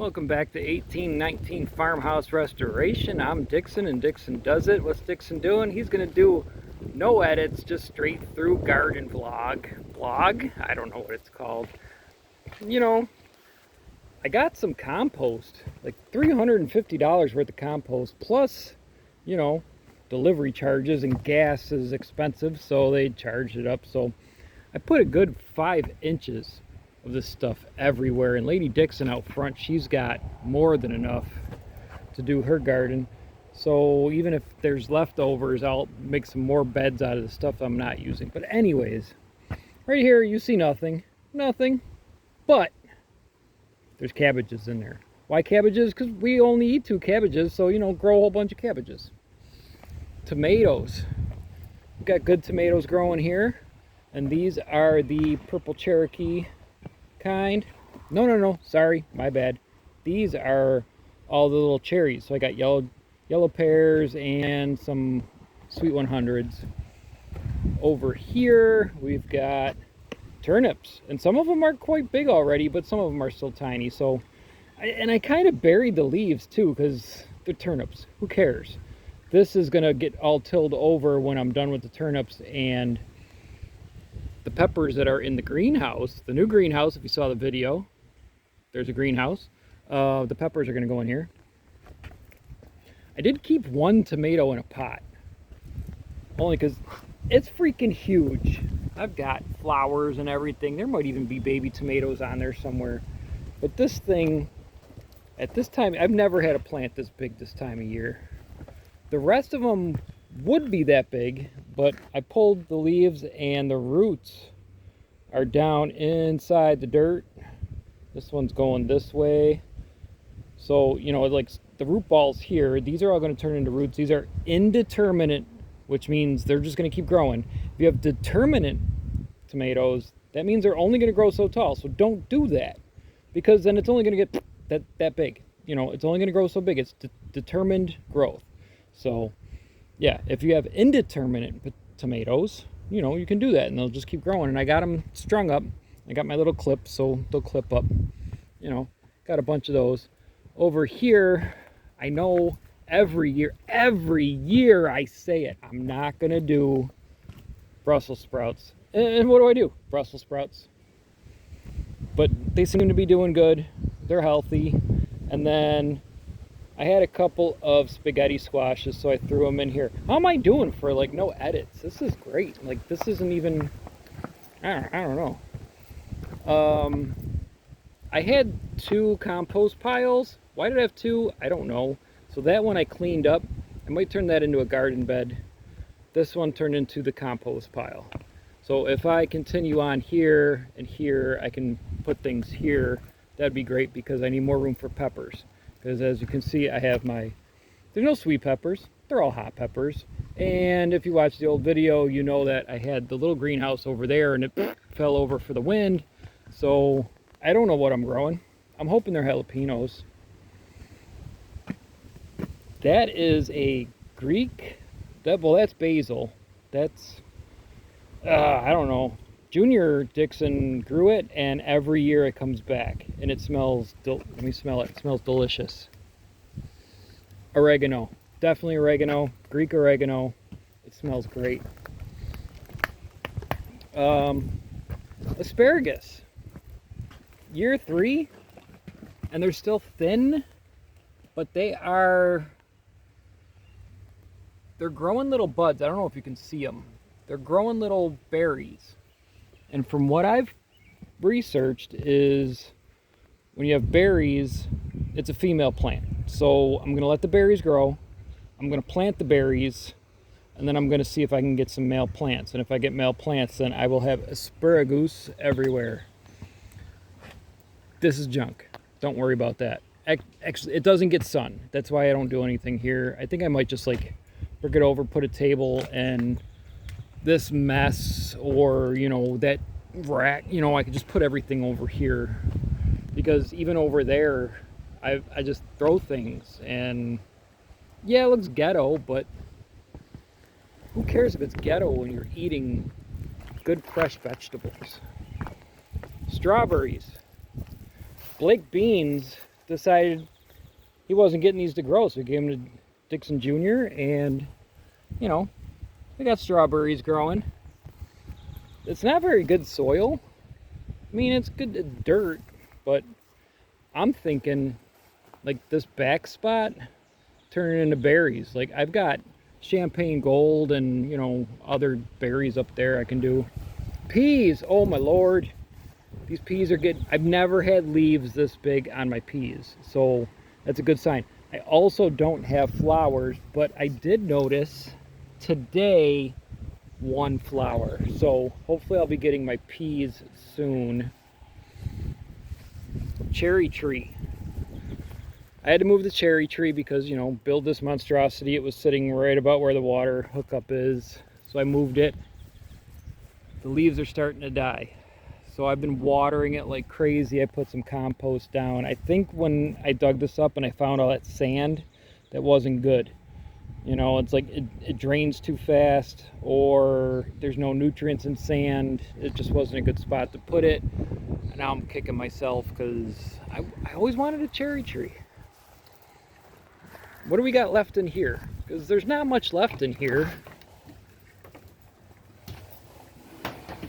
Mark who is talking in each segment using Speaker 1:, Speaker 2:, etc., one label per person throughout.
Speaker 1: Welcome back to 1819 Farmhouse Restoration. I'm Dixon and Dixon Does It. What's Dixon doing? He's going to do no edits, just straight through garden vlog. I don't know what it's called. You know, I got some compost, like $350 worth of compost, plus, delivery charges, and gas is expensive, so they charged it up. So I put a good 5 inches of this stuff everywhere, and Lady Dixon out front, she's got more than enough to do her garden. So even if there's leftovers, I'll make some more beds out of the stuff I'm not using. But anyways, right here you see nothing, but there's cabbages in there. Why cabbages? Because we only eat 2 cabbages, so grow a whole bunch of cabbages. Tomatoes, we've got good tomatoes growing here, and these are the purple Cherokee kind. No, sorry, my bad. These are all the little cherries. So I got yellow pears and some sweet 100s. Over here we've got turnips, and some of them are quite big already, but some of them are still tiny. So I kind of buried the leaves too, because they're turnips. Who cares? This is gonna get all tilled over when I'm done with the turnips, and the peppers that are in the greenhouse, the new greenhouse, if you saw the video, there's a greenhouse. The peppers are going to go in here. I did keep 1 tomato in a pot, only because it's freaking huge. I've got flowers and everything. There might even be baby tomatoes on there somewhere. But this thing, at this time, I've never had a plant this big this time of year. The rest of them would be that big, but I pulled the leaves and the roots are down inside the dirt. This one's going this way. So, like the root balls here, these are all going to turn into roots. These are indeterminate, which means they're just going to keep growing. If you have determinate tomatoes, that means they're only going to grow so tall. So don't do that, because then it's only going to get that big. It's only going to grow so big. It's determined growth. So yeah, if you have indeterminate tomatoes, you can do that, and they'll just keep growing. And I got them strung up. I got my little clips, so they'll clip up. Got a bunch of those. Over here, I know every year I say it, I'm not going to do Brussels sprouts. And what do? Brussels sprouts. But they seem to be doing good. They're healthy. And then I had a couple of spaghetti squashes, so I threw them in here. How am I doing for no edits? This is great. This isn't even, I don't know. I had 2 compost piles. Why did I have 2? I don't know. So that one I cleaned up. I might turn that into a garden bed. This one turned into the compost pile. So if I continue on here and here, I can put things here. That'd be great, because I need more room for peppers. Because as you can see, I have there's no sweet peppers, they're all hot peppers. And if you watch the old video, you know that I had the little greenhouse over there, and it fell over for the wind. So I don't know what I'm growing. I'm hoping they're jalapenos. That is a Greek, that's basil. That's, I don't know. Junior Dixon grew it, and every year it comes back, and it smells, let me smell it, it smells delicious. Oregano, definitely oregano, Greek oregano, it smells great. Asparagus, year 3, and they're still thin, but they're growing little buds. I don't know if you can see them. They're growing little berries. And from what I've researched is when you have berries, it's a female plant. So I'm going to let the berries grow. I'm going to plant the berries, and then I'm going to see if I can get some male plants. And if I get male plants, then I will have asparagus everywhere. This is junk. Don't worry about that. Actually, it doesn't get sun. That's why I don't do anything here. I think I might just brick it over, put a table, and this mess, or that rack, I could just put everything over here, because even over there I just throw things, and yeah, it looks ghetto, but who cares if it's ghetto when you're eating good fresh vegetables. Strawberries, Blake beans, decided he wasn't getting these to grow, so we gave them to Dixon Jr. and, you know, we got strawberries growing. It's not very good soil. I mean, it's good dirt, but I'm thinking like this back spot turning into berries. Like I've got champagne gold and, you know, other berries up there I can do. Peas, oh my lord. These peas are getting, I've never had leaves this big on my peas, so that's a good sign. I also don't have flowers, but I did notice today one flower, so hopefully I'll be getting my peas soon. Cherry tree. I had to move the cherry tree because, you know, build this monstrosity. It was sitting right about where the water hookup is, so I moved it. The leaves are starting to die, so I've been watering it like crazy. I put some compost down. I think when I dug this up and I found all that sand, that wasn't good. You know, it's like it drains too fast, or there's no nutrients in sand. It just wasn't a good spot to put it. And now I'm kicking myself because I always wanted a cherry tree. What do we got left in here? Because there's not much left in here.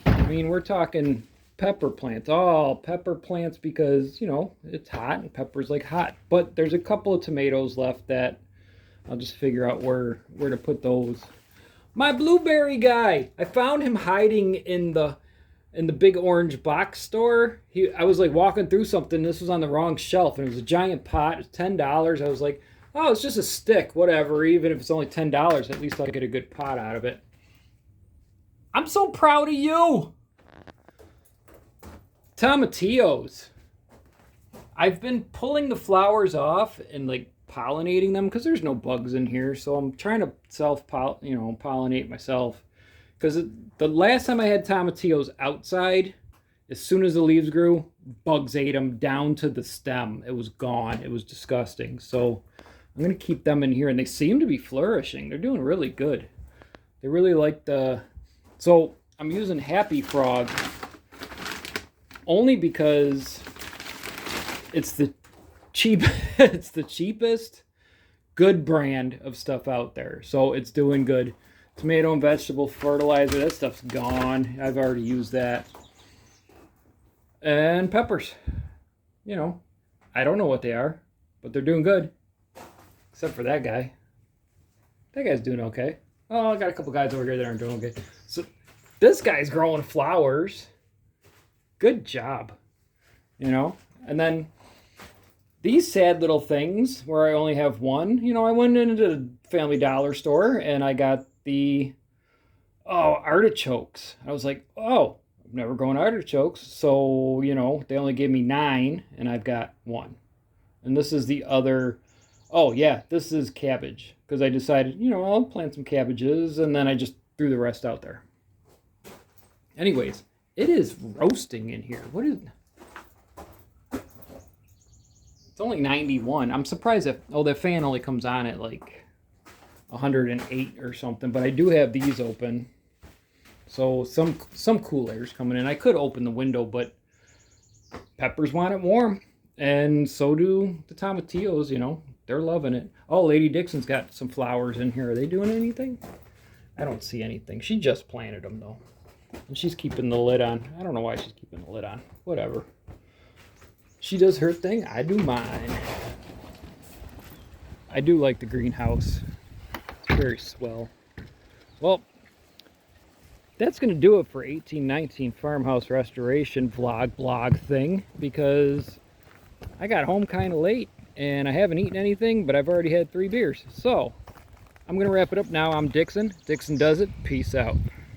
Speaker 1: I mean, we're talking pepper plants. Oh, pepper plants because, you know, it's hot and peppers like hot. But there's a couple of tomatoes left that I'll just figure out where to put those. My blueberry guy! I found him hiding in the big orange box store. I was like walking through something. This was on the wrong shelf, and it was a giant pot. It was $10. I was like, oh, it's just a stick, whatever. Even if it's only $10, at least I'll get a good pot out of it. I'm so proud of you! Tomatillos. I've been pulling the flowers off and like pollinating them because there's no bugs in here, so I'm trying to pollinate myself. Because the last time I had tomatillos outside, as soon as the leaves grew, bugs ate them down to the stem. It was gone. It was disgusting. So I'm going to keep them in here, and they seem to be flourishing. They're doing really good. They really like the... So I'm using Happy Frog only because it's the it's the cheapest good brand of stuff out there. So it's doing good. Tomato and vegetable fertilizer, that stuff's gone. I've already used that. And peppers. You know, I don't know what they are, but they're doing good. Except for that guy. That guy's doing okay. Oh, I got a couple guys over here that aren't doing okay. So this guy's growing flowers. Good job. You know? And then these sad little things where I only have one. You know, I went into the Family Dollar store and I got the artichokes. I was like, oh, I've never grown artichokes, so you know they only gave me 9 and I've got 1. And this is the other. Oh yeah, this is cabbage because I decided, you know, I'll plant some cabbages, and then I just threw the rest out there. Anyways, it is roasting in here. What is? It's only 91. I'm surprised that that fan only comes on at like 108 or something, but I do have these open, so some cool air's coming in. I could open the window, but peppers want it warm, and so do the tomatillos. You know, they're loving it. Oh, Lady Dixon's got some flowers in here. Are they doing anything? I don't see anything. She just planted them though, and she's keeping the lid on. I don't know why she's keeping the lid on. Whatever. She does her thing. I do mine. I do like the greenhouse. Very swell. Well, that's going to do it for 1819 Farmhouse Restoration blog thing, because I got home kind of late and I haven't eaten anything, but I've already had 3 beers. So I'm going to wrap it up now. I'm Dixon. Dixon does it. Peace out.